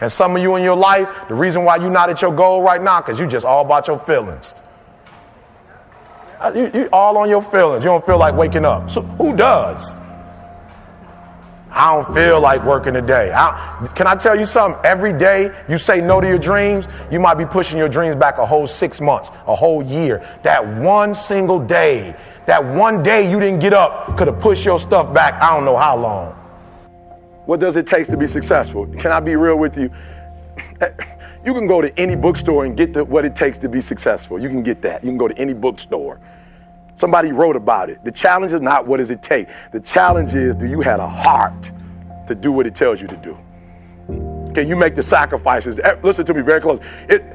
And some of you in your life, the reason why you're not at your goal right now, because you just all about your feelings. You all on your feelings. You don't feel like waking up. So who does? I don't feel like working today. Can I tell you something? Every day you say no to your dreams, you might be pushing your dreams back a whole 6 months, a whole year. That one single day, that one day you didn't get up could have pushed your stuff back I don't know how long. What does it take to be successful? Can I be real with you? You can go to any bookstore and get what it takes to be successful. You can get that. You can go to any bookstore. Somebody wrote about it. The challenge is not what does it take. The challenge is, do you have a heart to do what it tells you to do? Can you make the sacrifices? Listen to me very close.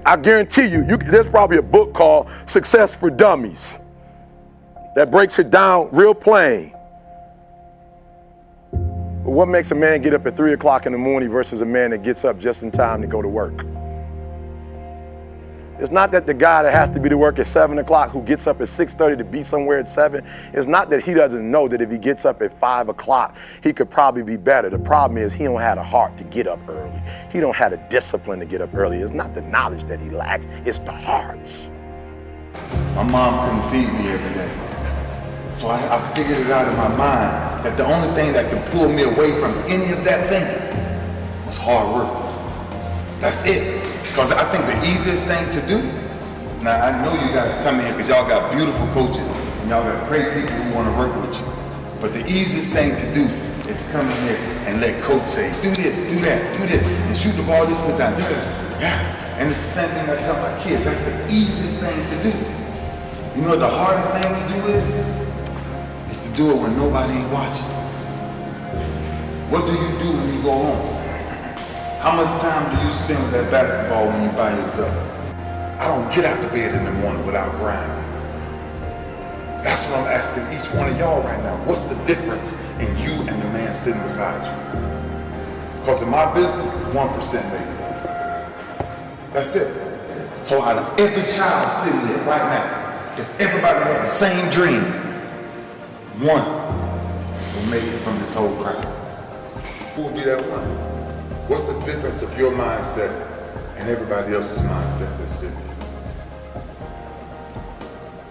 I guarantee you, there's probably a book called Success for Dummies that breaks it down real plain. But what makes a man get up at 3 o'clock in the morning versus a man that gets up just in time to go to work? It's not that the guy that has to be to work at 7 o'clock who gets up at 6:30 to be somewhere at 7, it's not that he doesn't know that if he gets up at 5 o'clock, he could probably be better. The problem is he don't have a heart to get up early. He don't have the discipline to get up early. It's not the knowledge that he lacks, it's the hearts. My mom couldn't feed me every day. So I figured it out in my mind that the only thing that could pull me away from any of that thinking was hard work. That's it. Because I think the easiest thing to do, now I know you guys come in here because y'all got beautiful coaches and y'all got great people who want to work with you. But the easiest thing to do is come in here and let coach say, do this, do that, do this, and shoot the ball this many times. Yeah. And it's the same thing I tell my kids. That's the easiest thing to do. You know what the hardest thing to do is? It's to do it when nobody ain't watching. What do you do when you go home? How much time do you spend with that basketball when you're by yourself? I don't get out of bed in the morning without grinding. That's what I'm asking each one of y'all right now. What's the difference in you and the man sitting beside you? Because in my business, 1% makes it. That's it. So out of every child sitting there right now, if everybody had the same dream, one will make it from this whole crowd. Who will be that one? What's the difference of your mindset and everybody else's mindset that's sitting there?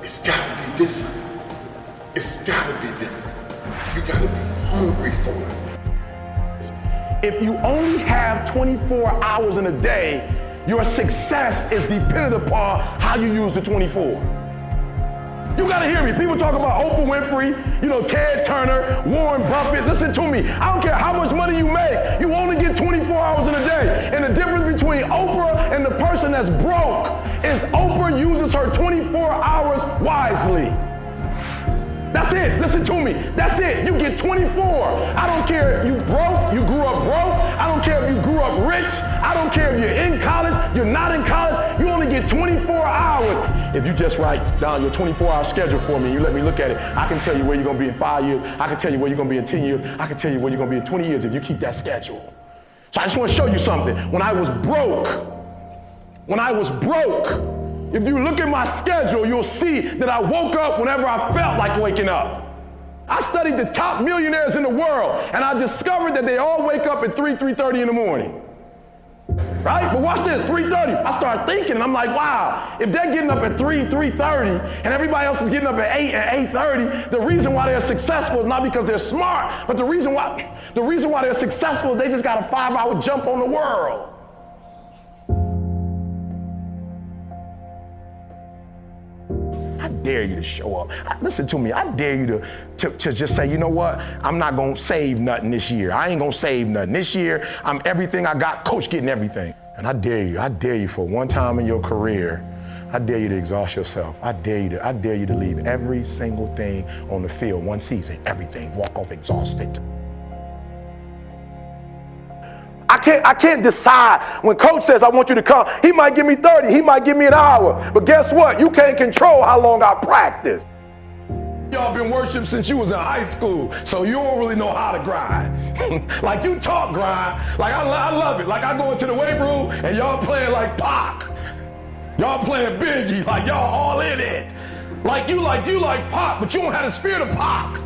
It's gotta be different. It's gotta be different. You gotta be hungry for it. If you only have 24 hours in a day, your success is dependent upon how you use the 24. You gotta hear me. People talk about Oprah Winfrey, Ted Turner, Warren Buffett. Listen to me. I don't care how much money you make. You only get 24 hours in a day. And the difference between Oprah and the person that's broke is Oprah uses her 24 hours wisely. That's it. Listen to me. That's it. You get 24. I don't care if you broke, you grew up broke. I don't care if you grew up rich. I don't care if you're in college, you're not in college. You only get 24 hours. If you just write down your 24-hour schedule for me and you let me look at it, I can tell you where you're going to be in 5 years. I can tell you where you're going to be in 10 years. I can tell you where you're going to be in 20 years if you keep that schedule. So I just want to show you something. When I was broke, if you look at my schedule, you'll see that I woke up whenever I felt like waking up. I studied the top millionaires in the world, and I discovered that they all wake up at 3:30 in the morning. Right? But watch this, 3:30. I started thinking, and I'm like, wow, if they're getting up at 3:30, and everybody else is getting up at 8 and 8:30, the reason why they're successful is not because they're smart, but the reason why they're successful is they just got a 5-hour jump on the world. I dare you to show up. Listen to me. I dare you to just say, you know what? I'm not going to save nothing this year. I ain't going to save nothing. This year, I'm everything I got. Coach getting everything. And I dare you for one time in your career, I dare you to exhaust yourself. I dare you to leave every single thing on the field, one season, everything, walk off exhausted. I can't decide. When coach says, I want you to come, he might give me 30, he might give me an hour. But guess what? You can't control how long I practice. Y'all been worship since you was in high school, so you don't really know how to grind. Like you talk grind, like I love it. Like I go into the weight room and y'all playing like Pac. Y'all playing Biggie, like y'all all in it. Like you like Pac, but you don't have the spirit of Pac.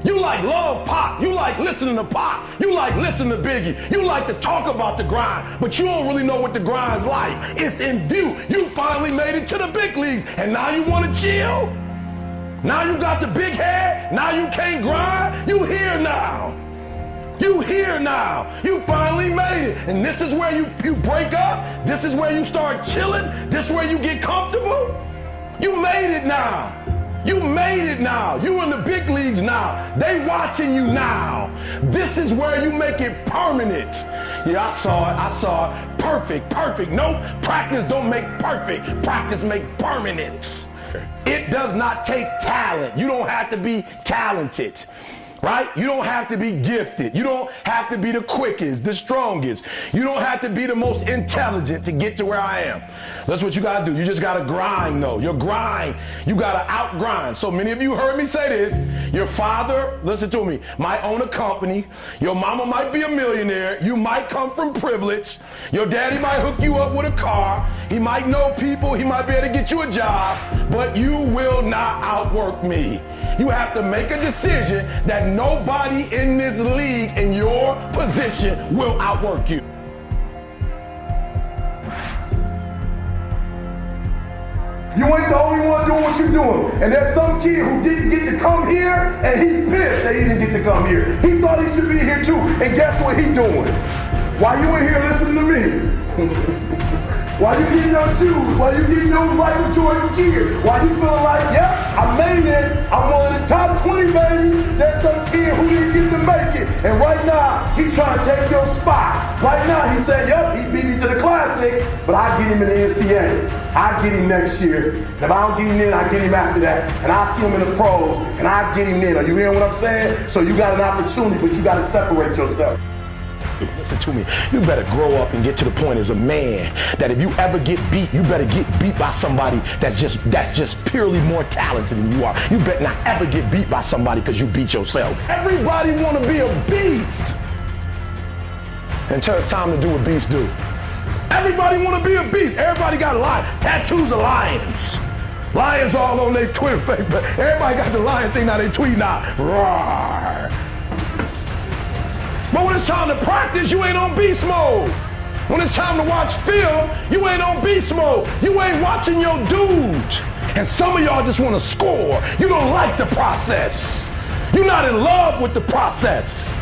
You like love Pop. You like listening to Pop. You like listening to Biggie. You like to talk about the grind, but you don't really know what the grind's like. It's in view. You finally made it to the big leagues, and now you want to chill? Now you got the big head? Now you can't grind? You here now. You here now. You finally made it. And this is where you break up? This is where you start chilling? This is where you get comfortable? You made it now. You made it now. You in the big leagues now. They watching you now. This is where you make it permanent. Yeah, I saw it. Perfect. Nope, practice don't make perfect. Practice make permanent. It does not take talent. You don't have to be talented. Right? You don't have to be gifted. You don't have to be the quickest, the strongest. You don't have to be the most intelligent to get to where I am. That's what you gotta do. You just gotta grind though. Your grind, you gotta out-grind. So many of you heard me say this. Your father, listen to me, might own a company. Your mama might be a millionaire. You might come from privilege. Your daddy might hook you up with a car. He might know people. He might be able to get you a job. But you will not outwork me. You have to make a decision that nobody in this league in your position will outwork you. You ain't the only one doing what you're doing. And there's some kid who didn't get to come here and he pissed that he didn't get to come here. He thought he should be here too. And guess what he doing? Why you in here listening to me? Why you getting your shoes? Why you getting your Michael Jordan gear? Why you feeling like, yep, I made it. I'm one of the top 20, baby. There's some kid who didn't get to make it. And right now, he's trying to take your spot. Right now, he said, yep, he beat me to the Classic, but I get him in the NCAA. I get him next year. And if I don't get him in, I get him after that. And I see him in the pros, and I get him in. Are you hearing what I'm saying? So you got an opportunity, but you got to separate yourself. Listen to me. You better grow up and get to the point as a man that if you ever get beat, you better get beat by somebody that's just purely more talented than you are. You better not ever get beat by somebody because you beat yourself. Everybody want to be a beast until it's time to do what beasts do. Everybody want to be a beast. Everybody got tattoos of lions. Lions all on their Twitter face, but everybody got the lion thing now. They tweet now. Roar. But when it's time to practice, you ain't on beast mode. When it's time to watch film, you ain't on beast mode. You ain't watching your dudes. And some of y'all just want to score. You don't like the process. You're not in love with the process.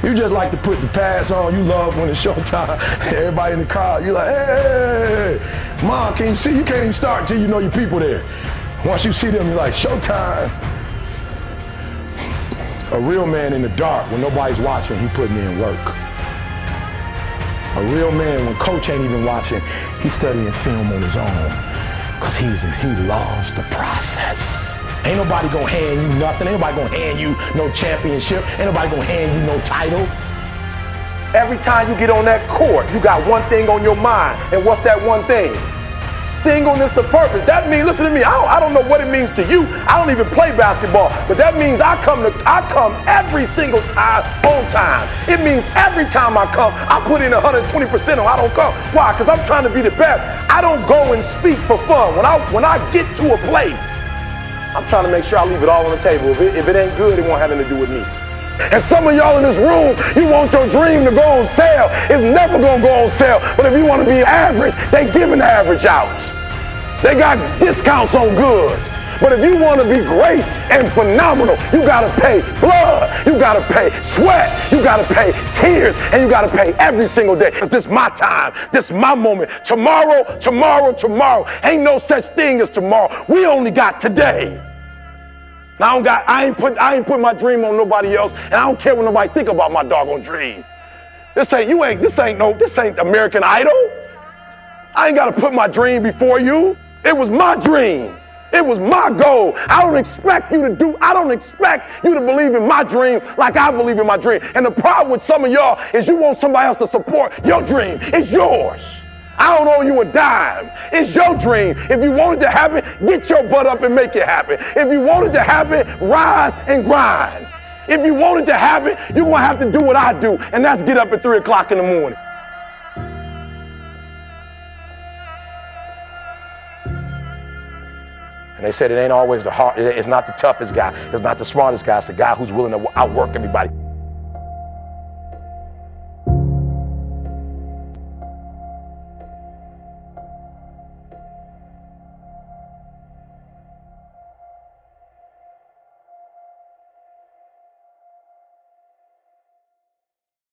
You just like to put the pads on. You love when it's showtime. Everybody in the crowd, you like, hey, Mom, can you see? You can't even start until you know your people there. Once you see them, you're like, showtime. A real man in the dark, when nobody's watching, he putting in work. A real man, when coach ain't even watching, he's studying film on his own. Because he loves the process. Ain't nobody gonna hand you nothing. Ain't nobody gonna hand you no championship. Ain't nobody gonna hand you no title. Every time you get on that court, you got one thing on your mind. And what's that one thing? Singleness of purpose. That means, listen to me, I don't know what it means to you. I don't even play basketball, but that means I come every single time on time. It means every time I come, I put in 120% or I don't come. Why? Because I'm trying to be the best. I don't go and speak for fun. When I get to a place, I'm trying to make sure I leave it all on the table. If it ain't good, it won't have anything to do with me. And some of y'all in this room, you want your dream to go on sale. It's never gonna go on sale. But if you want to be average, they giving the average out. They got discounts on goods. But if you want to be great and phenomenal, you gotta pay blood, you gotta pay sweat, you gotta pay tears, and you gotta pay every single day. This is my time, this is my moment. Tomorrow. Ain't no such thing as tomorrow. We only got today. Now I ain't put my dream on nobody else, and I don't care what nobody think about my doggone dream. This ain't American Idol. I ain't gotta put my dream before you. It was my dream. It was my goal. I don't expect you to believe in my dream like I believe in my dream. And the problem with some of y'all is you want somebody else to support your dream. It's yours. I don't owe you a dime. It's your dream. If you want it to happen, get your butt up and make it happen. If you want it to happen, rise and grind. If you want it to happen, you're going to have to do what I do, and that's get up at 3 o'clock in the morning. And they said it ain't always it's not the toughest guy, it's not the smartest guy, it's the guy who's willing to outwork everybody.